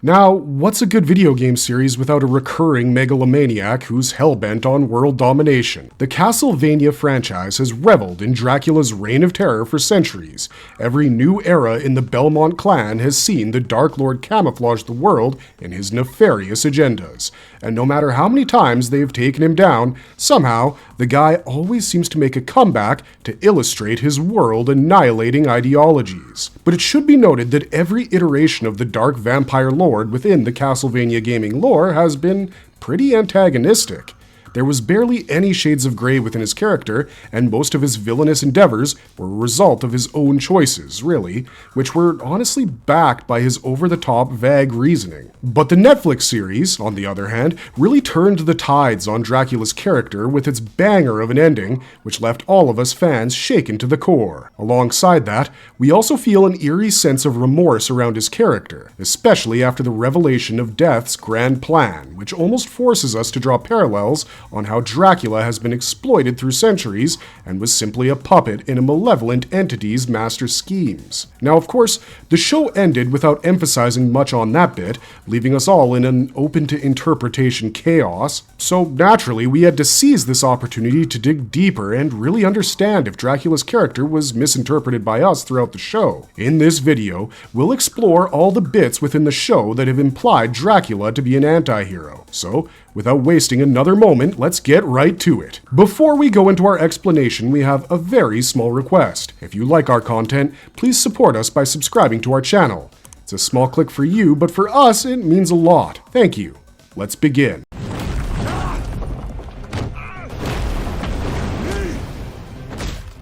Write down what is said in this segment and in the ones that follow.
Now, what's a good video game series without a recurring megalomaniac who's hellbent on world domination? The Castlevania franchise has reveled in Dracula's reign of terror for centuries. Every new era in the Belmont clan has seen the Dark Lord camouflage the world in his nefarious agendas. And no matter how many times they've taken him down, somehow the guy always seems to make a comeback to illustrate his world-annihilating ideologies. But it should be noted that every iteration of the Dark Vampire Lord within the Castlevania gaming lore has been pretty antagonistic. There was barely any shades of grey within his character, and most of his villainous endeavors were a result of his own choices, really, which were honestly backed by his over-the-top vague reasoning. But the Netflix series, on the other hand, really turned the tides on Dracula's character with its banger of an ending, which left all of us fans shaken to the core. Alongside that, we also feel an eerie sense of remorse around his character, especially after the revelation of Death's grand plan, which almost forces us to draw parallels on how Dracula has been exploited through centuries and was simply a puppet in a malevolent entity's master schemes. Now, of course, the show ended without emphasizing much on that bit, leaving us all in an open-to-interpretation chaos, so naturally we had to seize this opportunity to dig deeper and really understand if Dracula's character was misinterpreted by us throughout the show. In this video, we'll explore all the bits within the show that have implied Dracula to be an anti-hero. So, without wasting another moment, let's get right to it. Before we go into our explanation, we have a very small request. If you like our content, please support us by subscribing to our channel. It's a small click for you, but for us, it means a lot. Thank you. Let's begin.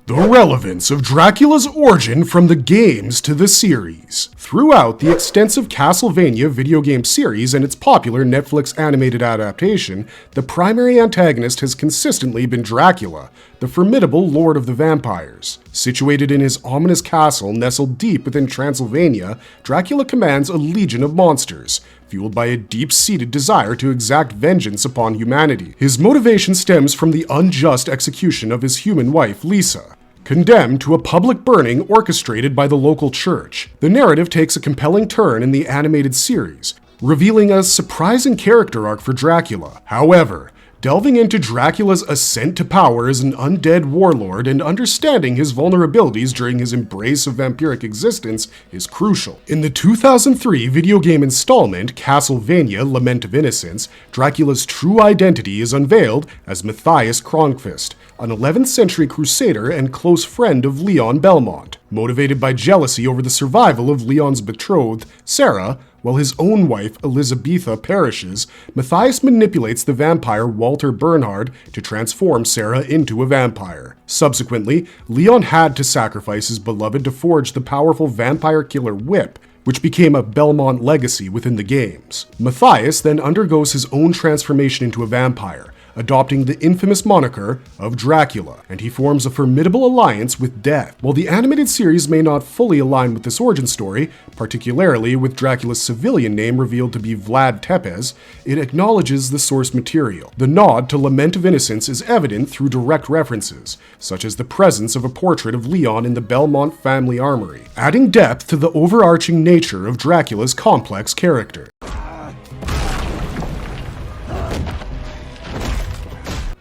The relevance of Dracula's origin from the games to the series. Throughout the extensive Castlevania video game series and its popular Netflix animated adaptation, the primary antagonist has consistently been Dracula, the formidable Lord of the Vampires. Situated in his ominous castle nestled deep within Transylvania, Dracula commands a legion of monsters, fueled by a deep-seated desire to exact vengeance upon humanity. His motivation stems from the unjust execution of his human wife, Lisa, condemned to a public burning orchestrated by the local church. The narrative takes a compelling turn in the animated series, revealing a surprising character arc for Dracula. However, delving into Dracula's ascent to power as an undead warlord and understanding his vulnerabilities during his embrace of vampiric existence is crucial. In the 2003 video game installment, Castlevania Lament of Innocence, Dracula's true identity is unveiled as Matthias Kronqvist, an 11th century crusader and close friend of Leon Belmont. Motivated by jealousy over the survival of Leon's betrothed, Sarah, while his own wife, Elizabetha, perishes, Matthias manipulates the vampire Walter Bernhard to transform Sarah into a vampire. Subsequently, Leon had to sacrifice his beloved to forge the powerful vampire killer whip, which became a Belmont legacy within the games. Matthias then undergoes his own transformation into a vampire, adopting the infamous moniker of Dracula, and he forms a formidable alliance with Death. While the animated series may not fully align with this origin story, particularly with Dracula's civilian name revealed to be Vlad Tepes, it acknowledges the source material. The nod to Lament of Innocence is evident through direct references, such as the presence of a portrait of Leon in the Belmont family armory, adding depth to the overarching nature of Dracula's complex character.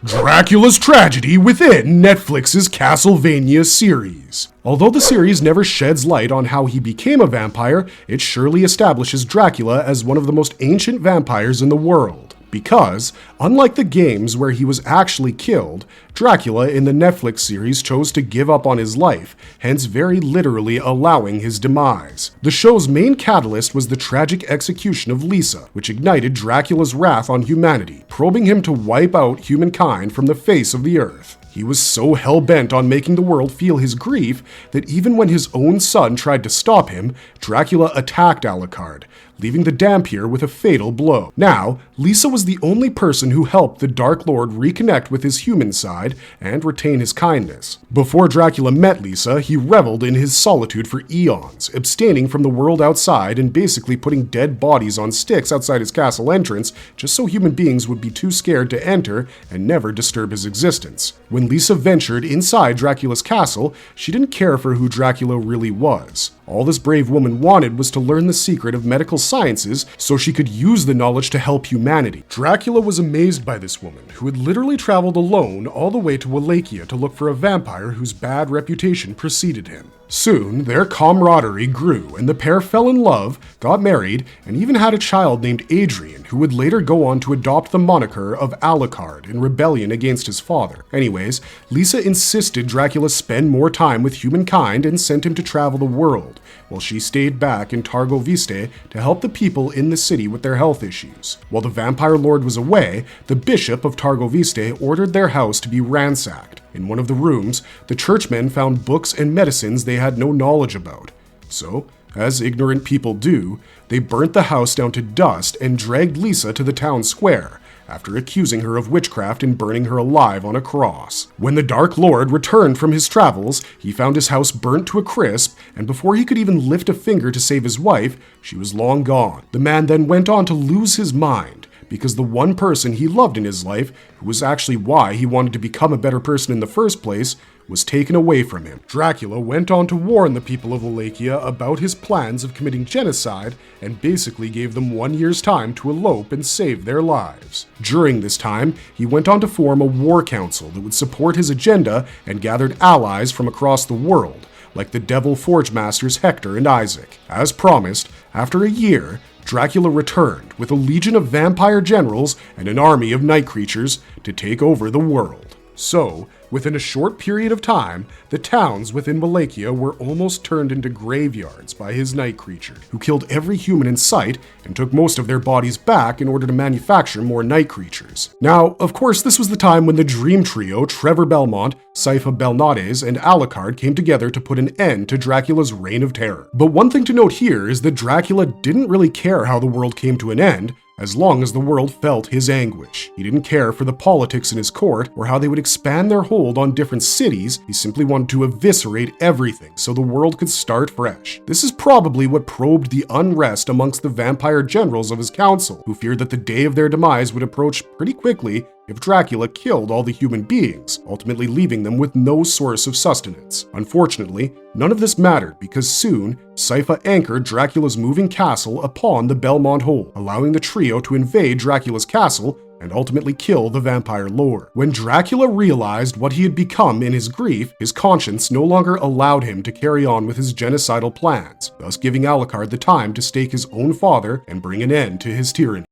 Dracula's Tragedy within Netflix's Castlevania series. Although the series never sheds light on how he became a vampire, it surely establishes Dracula as one of the most ancient vampires in the world. Because, unlike the games where he was actually killed, Dracula in the Netflix series chose to give up on his life, hence very literally allowing his demise. The show's main catalyst was the tragic execution of Lisa, which ignited Dracula's wrath on humanity, probing him to wipe out humankind from the face of the earth. He was so hell-bent on making the world feel his grief that even when his own son tried to stop him, Dracula attacked Alucard, leaving the Dampier with a fatal blow. Now, Lisa was the only person who helped the Dark Lord reconnect with his human side and retain his kindness. Before Dracula met Lisa, he reveled in his solitude for eons, abstaining from the world outside and basically putting dead bodies on sticks outside his castle entrance just so human beings would be too scared to enter and never disturb his existence. When Lisa ventured inside Dracula's castle, she didn't care for who Dracula really was. All this brave woman wanted was to learn the secret of medical sciences so she could use the knowledge to help humanity. Dracula was amazed by this woman, who had literally traveled alone all the way to Wallachia to look for a vampire whose bad reputation preceded him. Soon, their camaraderie grew, and the pair fell in love, got married, and even had a child named Adrian, who would later go on to adopt the moniker of Alucard in rebellion against his father. Anyways, Lisa insisted Dracula spend more time with humankind and sent him to travel the world, while she stayed back in Targoviste to help the people in the city with their health issues. While the vampire lord was away, the bishop of Targoviste ordered their house to be ransacked. In one of the rooms, the churchmen found books and medicines they had no knowledge about. So, as ignorant people do, they burnt the house down to dust and dragged Lisa to the town square, after accusing her of witchcraft and burning her alive on a cross. When the Dark Lord returned from his travels, he found his house burnt to a crisp, and before he could even lift a finger to save his wife, she was long gone. The man then went on to lose his mind, because the one person he loved in his life, who was actually why he wanted to become a better person in the first place, was taken away from him. Dracula went on to warn the people of Wallachia about his plans of committing genocide and basically gave them 1 year's time to elope and save their lives. During this time, he went on to form a war council that would support his agenda and gathered allies from across the world, like the Devil Forge Masters Hector and Isaac. As promised, after a year, Dracula returned with a legion of vampire generals and an army of night creatures to take over the world. So, within a short period of time, the towns within Wallachia were almost turned into graveyards by his night creature, who killed every human in sight and took most of their bodies back in order to manufacture more night creatures. Now, of course, this was the time when the Dream Trio, Trevor Belmont, Saifa Belnades, and Alucard came together to put an end to Dracula's reign of terror. But one thing to note here is that Dracula didn't really care how the world came to an end, as long as the world felt his anguish. He didn't care for the politics in his court or how they would expand their hold on different cities. He simply wanted to eviscerate everything so the world could start fresh. This is probably what probed the unrest amongst the vampire generals of his council, who feared that the day of their demise would approach pretty quickly if Dracula killed all the human beings, ultimately leaving them with no source of sustenance. Unfortunately, none of this mattered because soon, Saifa anchored Dracula's moving castle upon the Belmont Hold, allowing the trio to invade Dracula's castle and ultimately kill the vampire lord. When Dracula realized what he had become in his grief, his conscience no longer allowed him to carry on with his genocidal plans, thus giving Alucard the time to stake his own father and bring an end to his tyranny.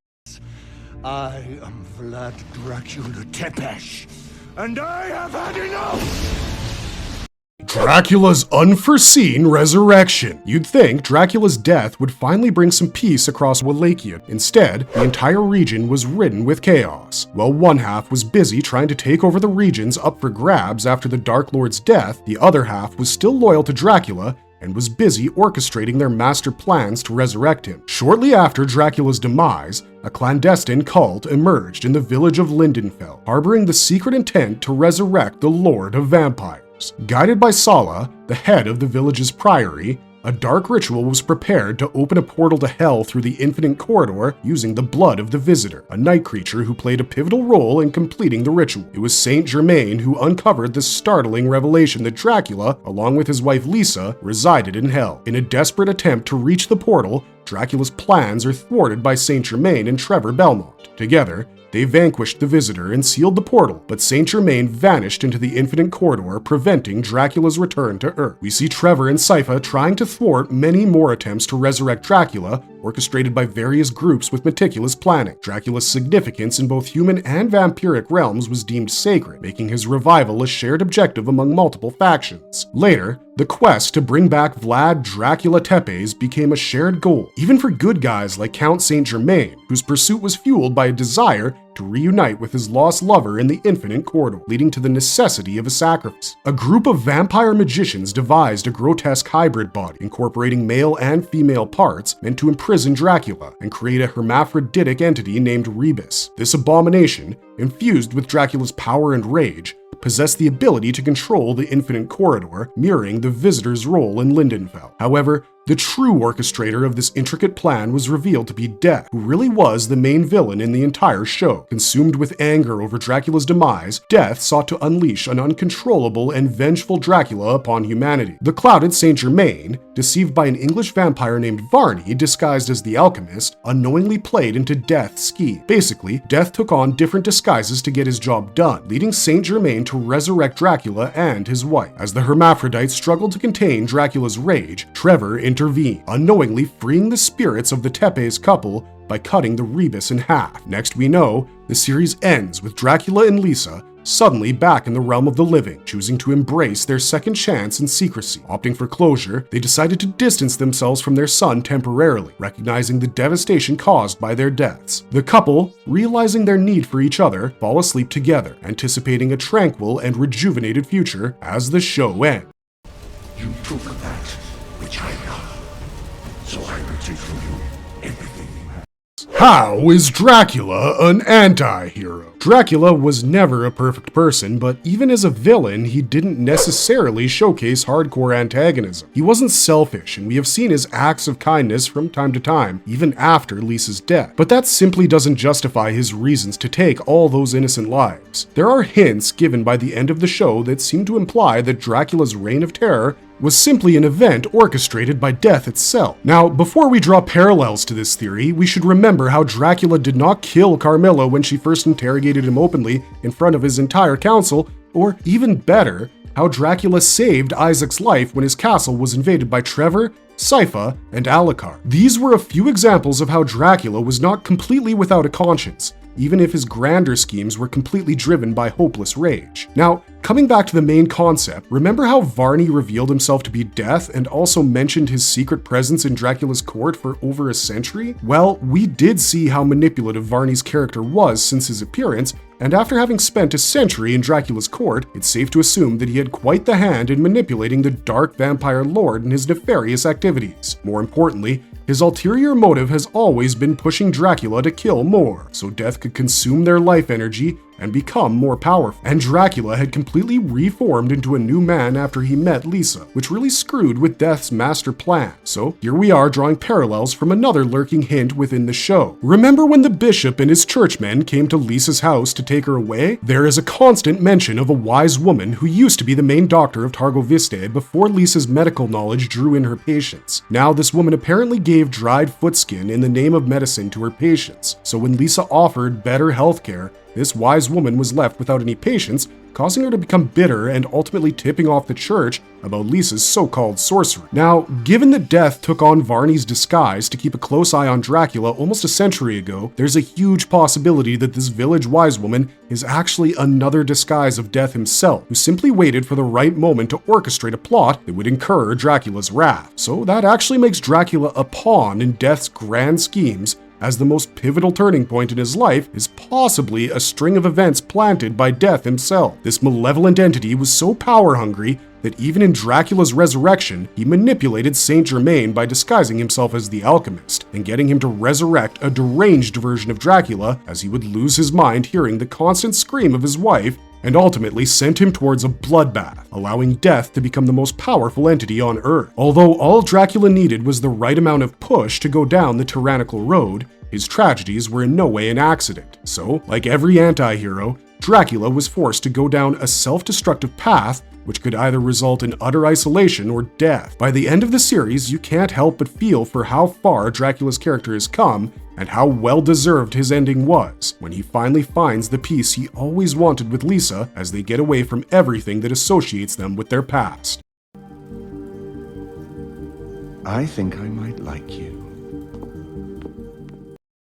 I am Vlad Dracula Tepesh, and I have had enough! Dracula's unforeseen resurrection. You'd think Dracula's death would finally bring some peace across Wallachia. Instead, the entire region was ridden with chaos. While one half was busy trying to take over the regions up for grabs after the Dark Lord's death, the other half was still loyal to Dracula and was busy orchestrating their master plans to resurrect him. Shortly after Dracula's demise, a clandestine cult emerged in the village of Lindenfell, harboring the secret intent to resurrect the Lord of Vampires. Guided by Sala, the head of the village's priory, a dark ritual was prepared to open a portal to hell through the infinite corridor using the blood of the Visitor, a night creature who played a pivotal role in completing the ritual. It was Saint Germain who uncovered the startling revelation that Dracula, along with his wife Lisa, resided in hell. In a desperate attempt to reach the portal, Dracula's plans are thwarted by Saint Germain and Trevor Belmont. Together, they vanquished the Visitor and sealed the portal, but Saint Germain vanished into the infinite corridor, preventing Dracula's return to Earth. We see Trevor and Saifa trying to thwart many more attempts to resurrect Dracula, orchestrated by various groups with meticulous planning. Dracula's significance in both human and vampiric realms was deemed sacred, making his revival a shared objective among multiple factions. Later, the quest to bring back Vlad Dracula Tepes became a shared goal, even for good guys like Count Saint Germain, whose pursuit was fueled by a desire to reunite with his lost lover in the infinite corridor, leading to the necessity of a sacrifice. A group of vampire magicians devised a grotesque hybrid body, incorporating male and female parts, meant to imprison Dracula and create a hermaphroditic entity named Rebus. This abomination, infused with Dracula's power and rage, possessed the ability to control the infinite corridor, mirroring the Visitor's role in Lindenfell. However, The true orchestrator of this intricate plan was revealed to be Death, who really was the main villain in the entire show. Consumed with anger over Dracula's demise, Death sought to unleash an uncontrollable and vengeful Dracula upon humanity. The clouded Saint Germain, deceived by an English vampire named Varney disguised as the alchemist, unknowingly played into Death's scheme. Basically, Death took on different disguises to get his job done, leading Saint Germain to resurrect Dracula and his wife. As the hermaphrodites struggled to contain Dracula's rage, Trevor intervened, unknowingly freeing the spirits of the Tepes couple by cutting the rebus in half. Next we know, the series ends with Dracula and Lisa suddenly back in the realm of the living, choosing to embrace their second chance in secrecy. Opting for closure, they decided to distance themselves from their son temporarily, recognizing the devastation caused by their deaths. The couple, realizing their need for each other, fall asleep together, anticipating a tranquil and rejuvenated future as the show ends. You took that which I love, so I will take from you everything you have. How is Dracula an anti-hero? Dracula was never a perfect person, but even as a villain, he didn't necessarily showcase hardcore antagonism. He wasn't selfish, and we have seen his acts of kindness from time to time, even after Lisa's death. But that simply doesn't justify his reasons to take all those innocent lives. There are hints given by the end of the show that seem to imply that Dracula's reign of terror was simply an event orchestrated by Death itself. Now, before we draw parallels to this theory, we should remember how Dracula did not kill Carmilla when she first interrogated him openly in front of his entire council, or even better, how Dracula saved Isaac's life when his castle was invaded by Trevor, Sypha, and Alucard. These were a few examples of how Dracula was not completely without a conscience, even if his grander schemes were completely driven by hopeless rage. Now, coming back to the main concept, remember how Varney revealed himself to be Death and also mentioned his secret presence in Dracula's court for over a century? Well, we did see how manipulative Varney's character was since his appearance, and after having spent a century in Dracula's court, it's safe to assume that he had quite the hand in manipulating the dark vampire lord in his nefarious activities. More importantly, his ulterior motive has always been pushing Dracula to kill more, so Death could consume their life energy and become more powerful. And Dracula had completely reformed into a new man after he met Lisa, which really screwed with Death's master plan. So here we are drawing parallels from another lurking hint within the show. Remember when the bishop and his churchmen came to Lisa's house to take her away? There is a constant mention of a wise woman who used to be the main doctor of Targo Viste before Lisa's medical knowledge drew in her patients. Now this woman apparently gave dried footskin in the name of medicine to her patients. So when Lisa offered better healthcare, this wise woman was left without any patience, causing her to become bitter and ultimately tipping off the church about Lisa's so-called sorcery. Now, given that Death took on Varney's disguise to keep a close eye on Dracula almost a century ago, there's a huge possibility that this village wise woman is actually another disguise of Death himself, who simply waited for the right moment to orchestrate a plot that would incur Dracula's wrath. So that actually makes Dracula a pawn in Death's grand schemes, as the most pivotal turning point in his life is possibly a string of events planted by Death himself. This malevolent entity was so power-hungry that even in Dracula's resurrection, he manipulated Saint Germain by disguising himself as the alchemist and getting him to resurrect a deranged version of Dracula, as he would lose his mind hearing the constant scream of his wife, and ultimately sent him towards a bloodbath, allowing Death to become the most powerful entity on Earth. Although all Dracula needed was the right amount of push to go down the tyrannical road, his tragedies were in no way an accident. So, like every anti-hero, Dracula was forced to go down a self-destructive path which could either result in utter isolation or death. By the end of the series, you can't help but feel for how far Dracula's character has come and how well-deserved his ending was, when he finally finds the peace he always wanted with Lisa as they get away from everything that associates them with their past. I think I might like you.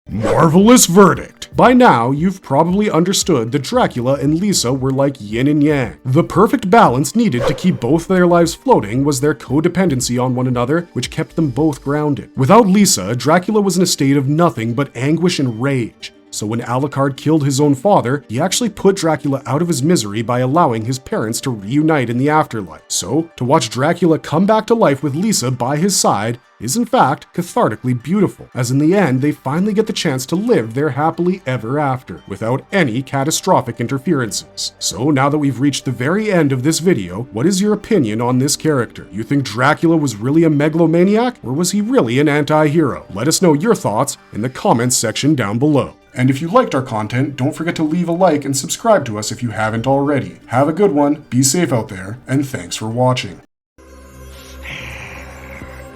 Marvelous verdict! By now, you've probably understood that Dracula and Lisa were like yin and yang. The perfect balance needed to keep both their lives floating was their codependency on one another, which kept them both grounded. Without Lisa, Dracula was in a state of nothing but anguish and rage. So when Alucard killed his own father, he actually put Dracula out of his misery by allowing his parents to reunite in the afterlife. So, to watch Dracula come back to life with Lisa by his side is in fact cathartically beautiful, as in the end they finally get the chance to live their happily ever after, without any catastrophic interferences. So now that we've reached the very end of this video, what is your opinion on this character? You think Dracula was really a megalomaniac, or was he really an anti-hero? Let us know your thoughts in the comments section down below. And if you liked our content, don't forget to leave a like and subscribe to us if you haven't already. Have a good one, be safe out there, and thanks for watching.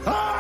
Ah!